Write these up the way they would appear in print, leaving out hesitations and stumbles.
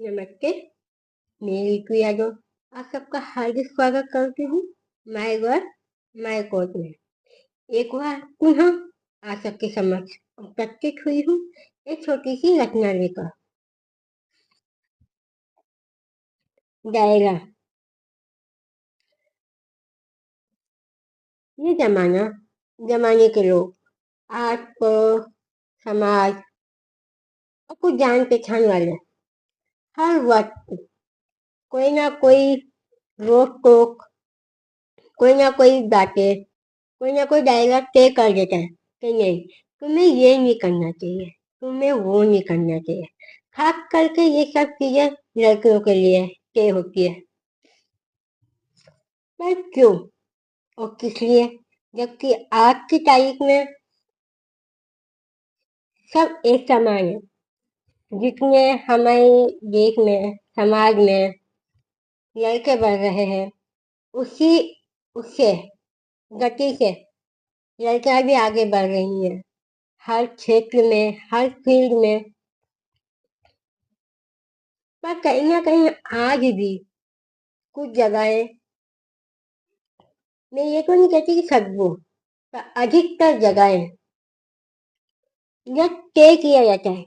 नमस्ते। मेरी प्रिया जो आप सबका हार्दिक स्वागत करती हूँ माय वर्ड माय कोर्ट में। एक बार पुनः आप सबके समक्ष उपस्थित हुई हूँ एक छोटी सी रचना लेकर। दायरा। ये जमाने के लोग, आस पड़ोस, समाज और कुछ जान पहचान वाले हर वक्त कोई ना कोई रोक टोक, कोई ना कोई बातें, कोई ना कोई डायलॉग तय कर देता है कि नहीं, तुम्हें ये नहीं करना चाहिए, तुम्हें वो नहीं करना चाहिए। खास करके ये सब चीजें लड़कियों के लिए तय होती है। पर क्यों और किस लिए, जबकि आज की तारीख में सब एक समान है। जितने हमारे देश में, समाज में लड़के बढ़ रहे हैं, उसी उससे गति से लड़कियां भी आगे बढ़ रही हैं। हर क्षेत्र में, हर फील्ड में। पर कहीं ना कहीं आज भी कुछ जगहें, मैं ये तो नहीं कहती कि सब वो, पर अधिकतर जगहें यह तय किया जाता है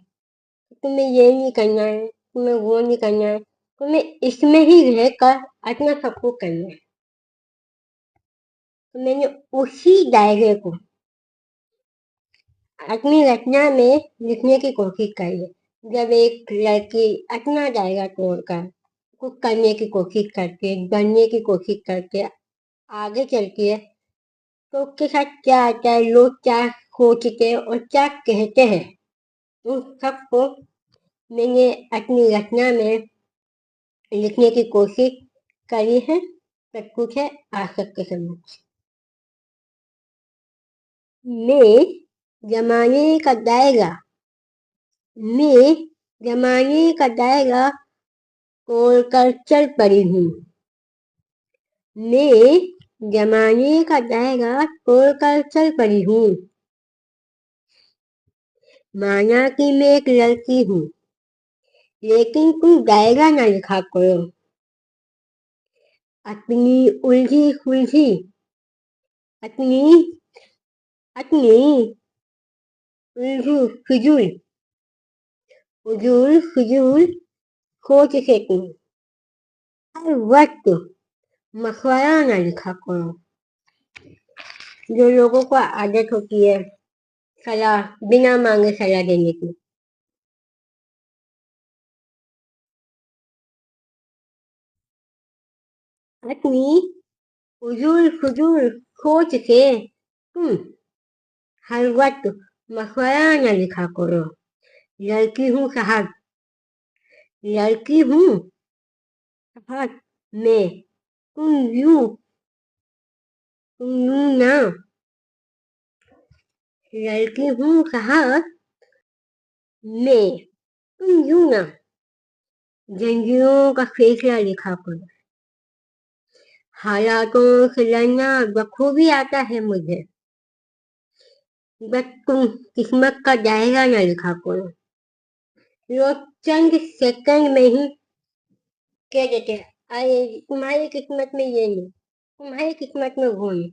कि तुम्हें ये नहीं करना है, तुम्हें वो नहीं करना है, तुम्हें इसमें ही रहकर अपना सब कुछ करना है। तो मैंने उसी दायरे को अपनी रचना में लिखने की कोशिश करी है। जब एक लड़की अपना दायरा तोड़कर कुछ करने की कोशिश करती है, बनने की कोशिश करती है, आगे चलती है, तो उसके साथ क्या आता है, लोग क्या सोचते हैं और क्या कहते हैं, उन सबको मैंने अपनी रचना में लिखने की कोशिश करी है। सब कुछ है आप सबके समक्ष। मैं जमाने का दायरा मैं जमाने का दायरा तोड़कर चल पड़ी हूँ। मैं जमाने का दायरा तोड़कर चल पड़ी हूँ। माना कि मैं एक लड़की हूँ, लेकिन तुम दायरा ना लिखा करो। अपनी उलझी सुलझी, अपनी अपनी उलझू फिजूल उजूल फिजूल सोच से तुम हर वक्त मशवरा ना लिखा करो। जो लोगों को आदत होती है सलाह, बिना मांगे सलाह देने की। अपनी उजूल फजूल सोच से तुम हर वक्त मशवरा न लिखा करो। लड़की हूँ साहब, लड़की हूँ साहब मैं। तुम यूं तुम यूं ना। लड़की हूँ साहब मैं, तुम यूं ना जंजीरों का फैसला लिखा करो। हालातों से लड़ना बखूबी आता है मुझे, बस तुम किस्मत का दायरा न लिखा करो। लोग चंद सेकंड में ही कह देते हैं, अरे तुम्हारी किस्मत में ये नहीं, तुम्हारी किस्मत में वो नहीं,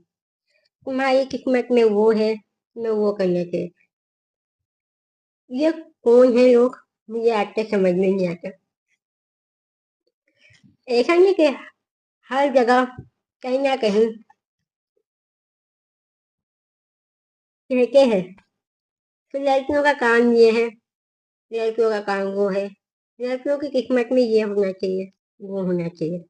तुम्हारी किस्मत में वो है, तुम्हें वो करना चाहिए। ये कौन है लोग, मुझे आज तक समझ में नहीं आता। ऐसा नहीं कि हर जगह कहीं ना कहीं कहते हैं तो लड़कियों का काम ये है, लड़कियों का काम वो है, लड़कियों की किस्मत में ये होना चाहिए, वो होना चाहिए।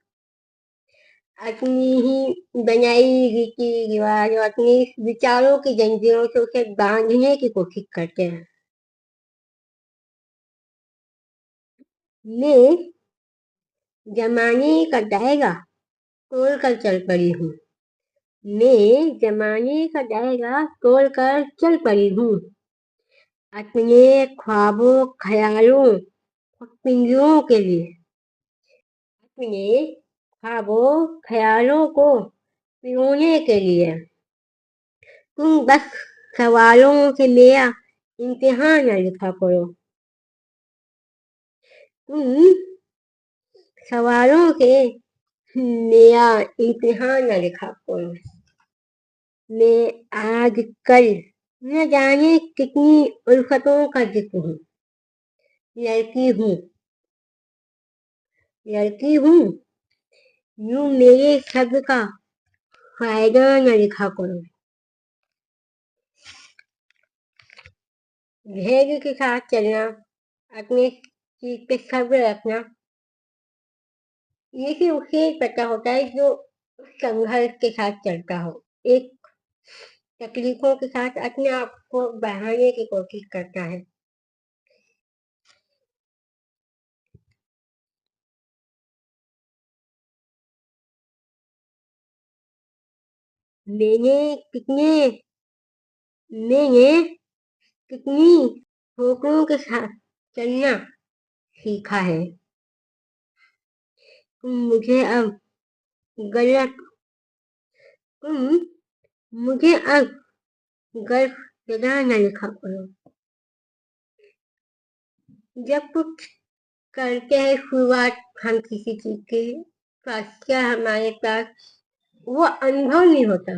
अपनी ही बनाई रीति रिवाज और अपनी विचारों की जंजीरों से उसे बांधने की कोशिश करते हैं। मैं जमाने का दायरा तोड़कर चल पड़ी हूँ। मैं जमाने का दायरा तोड़कर चल पड़ी हूँ। अपने ख्वाबों ख्यालों और पिंजरों के लिए, अपने ख्वाबों ख्यालों को पिरोने के लिए। तुम बस सवालों से मेरा इम्तिहान न लिखा करो। तुम सवालों के मेरा इम्तिहान न लिखा करो। मैं आज कल न जाने कितनी उल्फतों का जिक्र हूँ। लड़की हूँ, लड़की हूँ, यूं मेरे शब्द का फायदा न लिखा करो। धैर्य के साथ चलना, अपने चीज पे सब्र रखना, ये सिर्फ उसे पता होता है जो संघर्ष के साथ चलता हो। एक तकलीफों के साथ अपने आप को बढ़ाने की कोशिश करता है। मैंने कितने मैंने कितनी ठोकरों के साथ चलना सीखा है। तुम मुझे अब गलत तुम मुझे अब गलत जगह न लिखा करो। जब कुछ करते हैं शुरुआत हम किसी चीज के पास, क्या हमारे पास वो अनुभव नहीं होता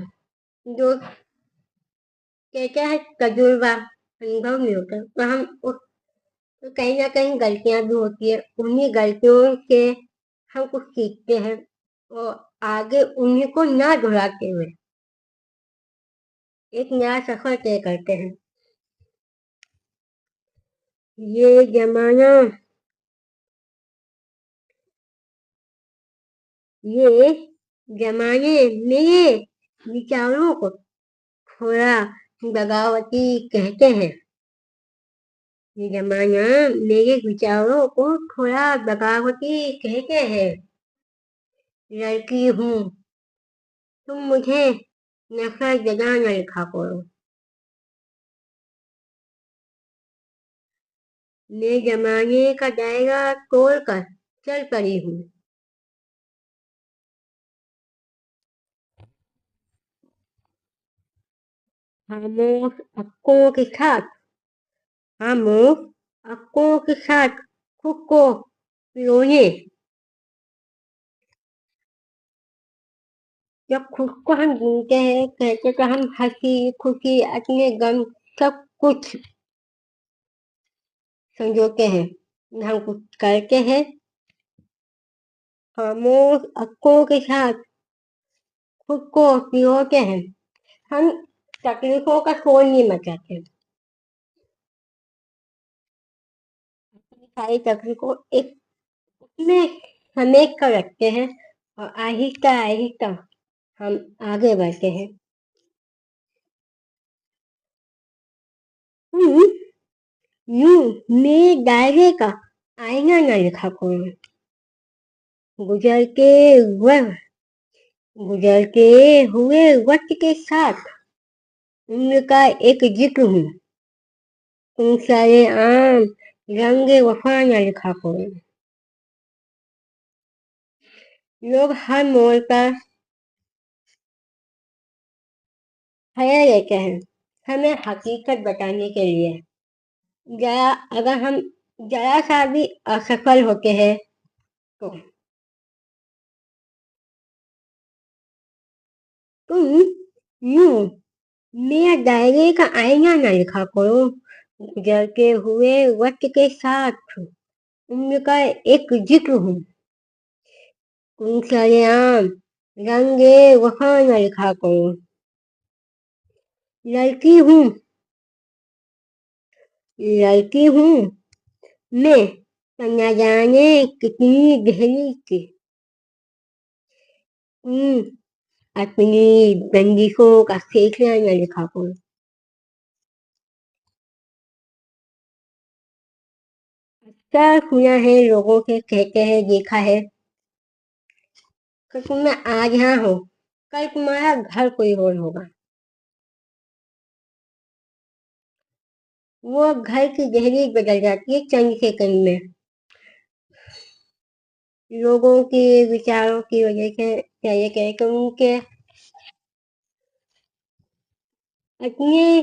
जो कहता है तजुर्बा, अनुभव नहीं होता, तो हम उस तो कहीं ना कहीं गलतियां भी होती है। उन्हीं गलतियों से हम कुछ सीखते हैं और आगे उन्हीं को ना दोहराते हुए एक नया सफर तय करते हैं। ये जमाना ये जमाने मेरे विचारों को थोड़ा बगावती कहते हैं। ये जमाना मेरे विचारों को थोड़ा बगावती कहते हैं। लड़की हूँ, तुम मुझे नफरत जगह न लिखा करो। मैं जमाने का दायरा तोड़कर चल पड़ी हूँ। खामोश अक्कों के साथ खामोश अक्कों के साथ खुद को पिरोने। जब खुद को हम गिनते हैं, कहते तो हम हंसी खुशी अपने गम सब कुछ संजोते हैं। हम कुछ करते हैं खामोश अक्कों के साथ खुद को पिरोते हैं। हम तकलीफों का शोर नहीं मचाते, अपनी सारी तकलीफों एक में समेट कर रखते हैं और आहिस्ता आहिस्ता हम आगे बढ़ते हैं। तुम यूं मेरे दायरे का आईना न लिखा करो। गुजर के वह गुजरते हुए वक्त के साथ उम्र का एक जिक्र हूँ। तुम सारे आम रंग वफा न लिखा करो। लोग हर मोड़ पर खड़े रहते हैं हमें हकीकत बताने के लिए। जरा अगर हम जरा सा भी असफल होते हैं तो तुम यूं मेरा दायरे का आईना न लिखा करो। गुजरते हुए वक्त के साथ उम्र का एक जिक्र हूँ। तुम सरेआम रंगे वफा न लिखा करो। लड़की हूँ लड़की हूँ मैं, न जाने कितनी गहरी थी। अपनी बंदिशों का फैसला न लिखा करो। क्या सुना है लोगों से कहते हैं देखा है कि तुम आज यहाँ हो, कल तुम्हारा घर कोई और होगा। वो घर की दहलीज बदल जाती है चंद सेकंड में। लोगों के विचारों की वजह से या ये कहें कि उनके अपने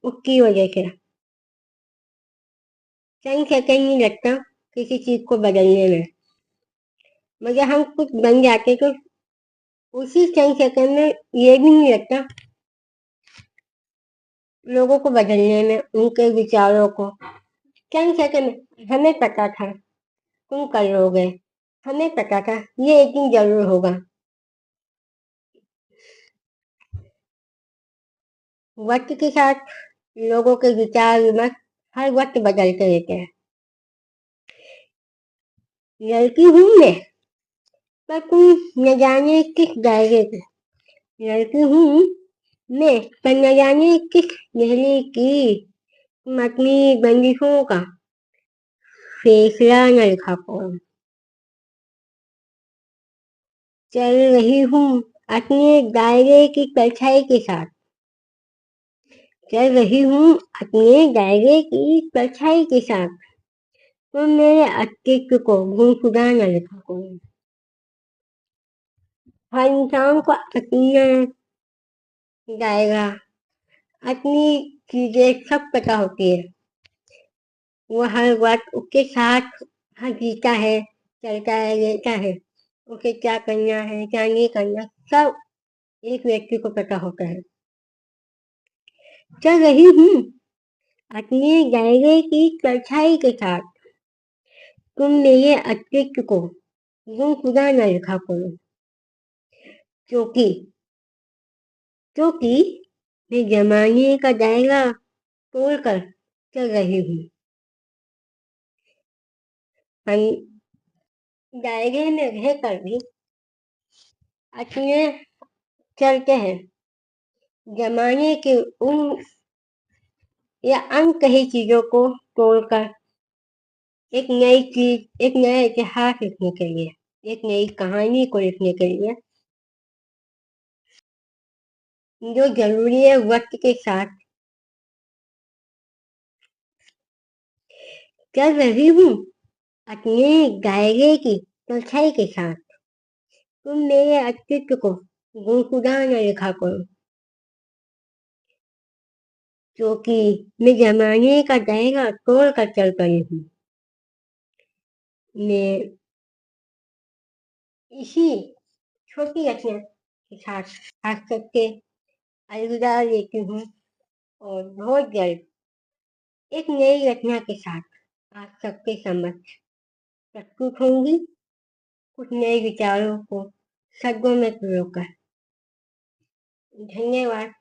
उसकी वजह से चंद सेकंड नहीं लगता किसी चीज को बदलने में। मगर हम कुछ बन जाते तो उसी चंद सेकंड में ये भी नहीं लगता लोगों को बदलने में, उनके विचारों को। चंद सेकंड में हमें पता था तुम कर लोगे, हमें पता था ये एक दिन जरूर होगा। वक्त के साथ लोगों के विचार विमर्श हर वक्त बदलते रहते हैं। लड़की हूं मैं, पर तुम न जाने किस दायरे पे। लड़की हूँ मैं, पर न जाने किस दहली की। तुम अपनी बंदिशों का फैसला न लिखा पाओ। चल रही हूँ अपने दायरे की परछाई के साथ। चल रही हूँ अपने दायरे की परछाई के साथ। तुम मेरे अस्तित्व को गुमशुदा न लिखा करो। हर इंसान को अपना दायरा, अपनी चीजें सब पता होती है। वो हर वक्त उसके साथ हर जीता है, चलता है, रहता है। उसे क्या करना है, क्या नहीं करना, सब एक व्यक्ति को पता होता है। चल रही हूँ अपने दायरे की परछाई के साथ। तुम मेरे अस्तित्व को गुमशुदा न लिखा करो। क्योंकि क्योंकि मैं जमाने का दायरा तोड़कर चल रही हूँ। हम दायरे में रहकर भी अपने चलते हैं। जमाने के उन या अनकही चीजों को तोड़कर एक नई चीज, एक नया इतिहास लिखने के लिए, एक नई कहानी को लिखने के लिए जो जरूरी है वक्त के साथ। चल रही हूँ अपने दायरे की परछाई के साथ। तुम मेरे अस्तित्व को गुमशुदा न लिखा करो। क्योंकि मैं जमाने का दायरा तोड़ कर चल पड़ी हूँ। मैं इसी छोटी रचना के साथ खास करके अलविदा लेती हूँ और बहुत जल्द एक नई रचना के साथ आप सबके समक्ष प्रस्तुत होंगी, कुछ नए विचारों को शब्दों में पिरोकर। धन्यवाद।